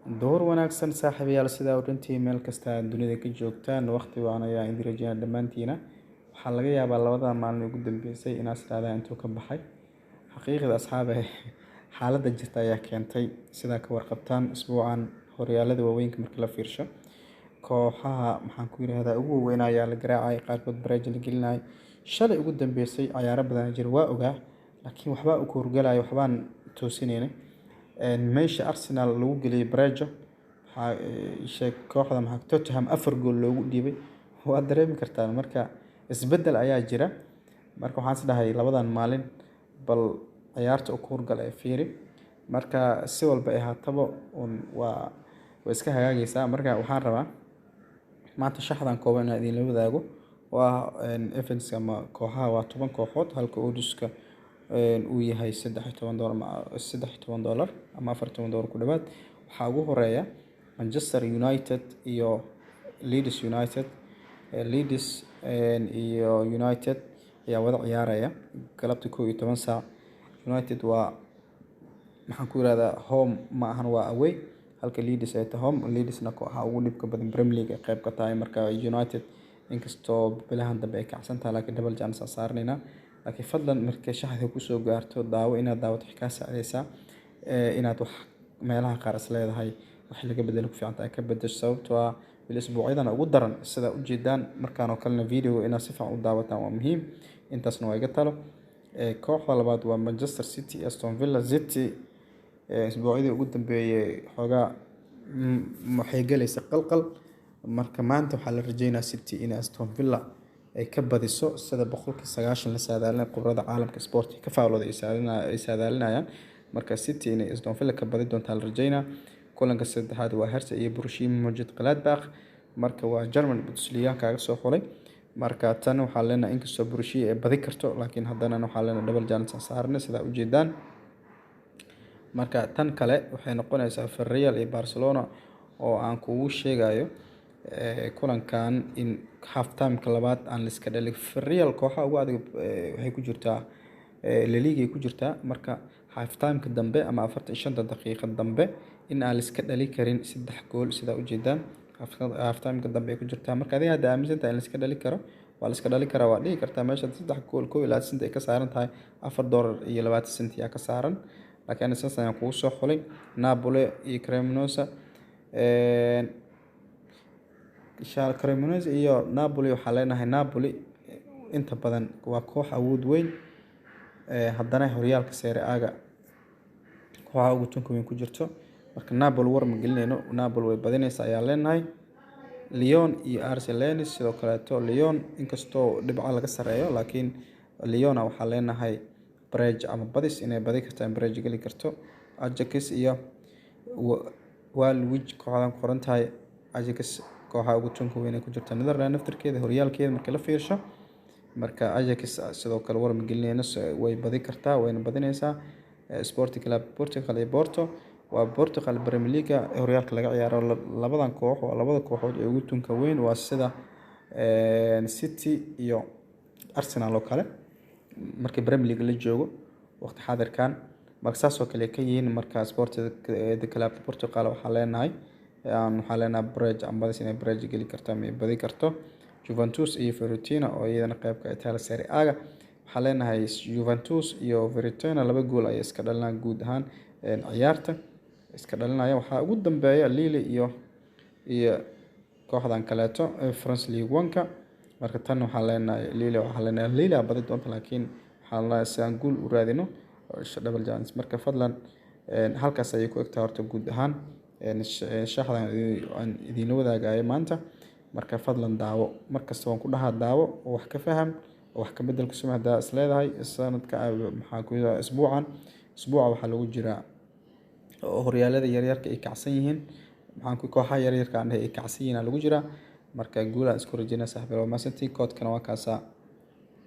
door wanaagsan saaxiibayaal sidaa runtii meel kasta dunida ka joogtaan waqti waan ayaa idin rajeynaa dhammaantiina waxaa laga yaabaa labada maalin ugu dambeysay inaad istiraadaan intuu ka baxay xaqiiqda asxaabe xaaladda jirta ayaa keentay sidaa ka warqabtaan isbuucan horyaalada waaweynka marka la fiirsho kooxaha maxaan ku yiraahdaa ugu waaweyn ayaa la garaacay qaarkood bareej la gelinay shalay ugu dambeysay ciyaaro badan jir waa ogaa laakiin waxba u koorgalayo waxbaan toosinayna meesha Arsenal lagu geliyay bareejo waxaa sheeg kooxda maxaa Tottenham 4 gool loogu dhiibay waa dareemi kartaa marka isbedel ayaa jira marka waxaan isdhahay labadan maalin bal ciyaarta u koorgal ee fiiri marka si walba ay haataba waa iska hagaagaysaa marka waxaan rabaa maanta shaxdan kooban inaan idin la wadaago waa events ama kooxaha waa 10 kooxood halka Oduska uu yahay $13 ama $14 ku dhawaad waxaa ugu horeeya Manchester United iyo Leeds United iyo United ayaa wada ciyaaraya galabta 11 saac United waa maxaan ku yiraahdaa home ma ahan waa away halka Leeds ay tahay home Leedsna kooxaha ugu dhibka badan Premier League qayb ka tahay marka United inkastoo bilahan dambe ay kacsan tahay laakiin double chance saarnayna laakiin fadlan markay shaxda ku soo gaarto daawo inaad daawato ka saacaysaa inaad wax meelaha qaar is leedahay wax laga bedelo ku fiican tahay ka bedesho sababtoo ah isbuucyadan ugu daran sida u jeedaan markaan oo kalena video inaad si fiican u daawataan waa muhiim intaasna waa iga talo kooxda labaad waa Manchester City Aston Villa City isbuucyadii ugu dambeeyay xogaa waxay galaysaa qalqal marka maanta waxaa la rajeynayaa City in Aston Villa ay ka badiso sida 90% la saadaalin khibrada caalamka sporti ka faalooday ay saadaalinayaan marka City inay Aston Villa ka badi doonto la rajeynaa kulanka saddexaad waa Hertha iyo Borussia Mönchengladbach marka waa German Bundesliga kaaga soo xulay marka tan waxaa leenahay inkastoo Borussia ay badi karto laakiin haddana waxaa leenahay double chance saarna sida u jeedaan marka tan kale waxay noqonaysaa Villarreal iyo Barcelona oo aan kugu sheegayo kulankan in half time ka labaad aan la iska dhalin Villarreal kooxaha ugu adag waxay ku jirtaa La Liga ku jirtaa marka half time ka dambe ama 45 daqiiqo dambe in aan la iska dhalin karin 3 gool sida u jeedaan half time ka dambe ay ku jirtaa marka adiga hadda aaminsantahay in la iska dhalin karo waa la iska dhalin karaa waa dhigi kartaa meesha 3 gool 1.20 ay ka saaran tahay $4.20 ka saaran laakiin asaas ayaan kugu soo xulay Napoli iyo Cremonese Cremonese iyo Napoli waxaa leenahay Napoli inta badan waa koox awood weyn haddana horyaalka Serie A-ga kooxaha ugu tunka weyn ku jirto marka Napoli war ma gelinayno Napoli way badinaysaa ayaa leenahay Lyon iyo Arsenal sidoo kale Lyon inkastoo dhibco laga sareeyo laakiin Lyon waxaa leenahay bareej ama badis inay badi kartaan bareej gali karto Ajax iyo Walwich kooxdan qoran tahay Ajax kooxaha ugu tunka weyn ku jirta Netherlands naftirkeeda horyaalkeeda marka la fiirsho marka Ajax sidoo kale war ma gelinayno way badi kartaa wayna badinaysaa Sporting Club Portugal iyo Porto waa Portugal Premier League horyaalka laga ciyaaro labadan koox waa labada kooxood ee ugu tunka weyn waa sida City iyo Arsenal oo kale markii Premier League la joogo waqti xaadirkan marka saas oo kale ka yihiin marka Sporting Club Portugal waxaa leenahay bridge ambadis inay bridge gali karto ama badi karto Juventus iyo Fiorentina oo iyadana qayb ka ah Serie A-ga waxaa leenahay Juventus iyo Fiorentina 2 gool ay iska dhalinayaan guud ahaan ciyaarta iska dhalinaya waxaa ugu dambeeya Lille iyo kooxdan kaleeto France League 1ka marka tan waxaa leenahay Lille badi doonta laakiin waxaa la saan gool u raadino double chance marka fadlan halkaas ayay ku egtaa horta guud ahaan shaxdan aan idin la wadaagayo maanta marka fadlan daawo markasta waan ku dhahaa daawo wax ka faham wax ka bedel ku sameeyay is leedahay sanadka maxaa ku yiraahdaa isbuuca waxa lagu jiraa horyaalada yaryarka ay kacsan yihiin maxaan ku kooxaha yaryarka ay kacsan yihiin lagu jiraa marka guul aan isku rajeynaa saaxiibayaal ma santii koodkana waa kaasa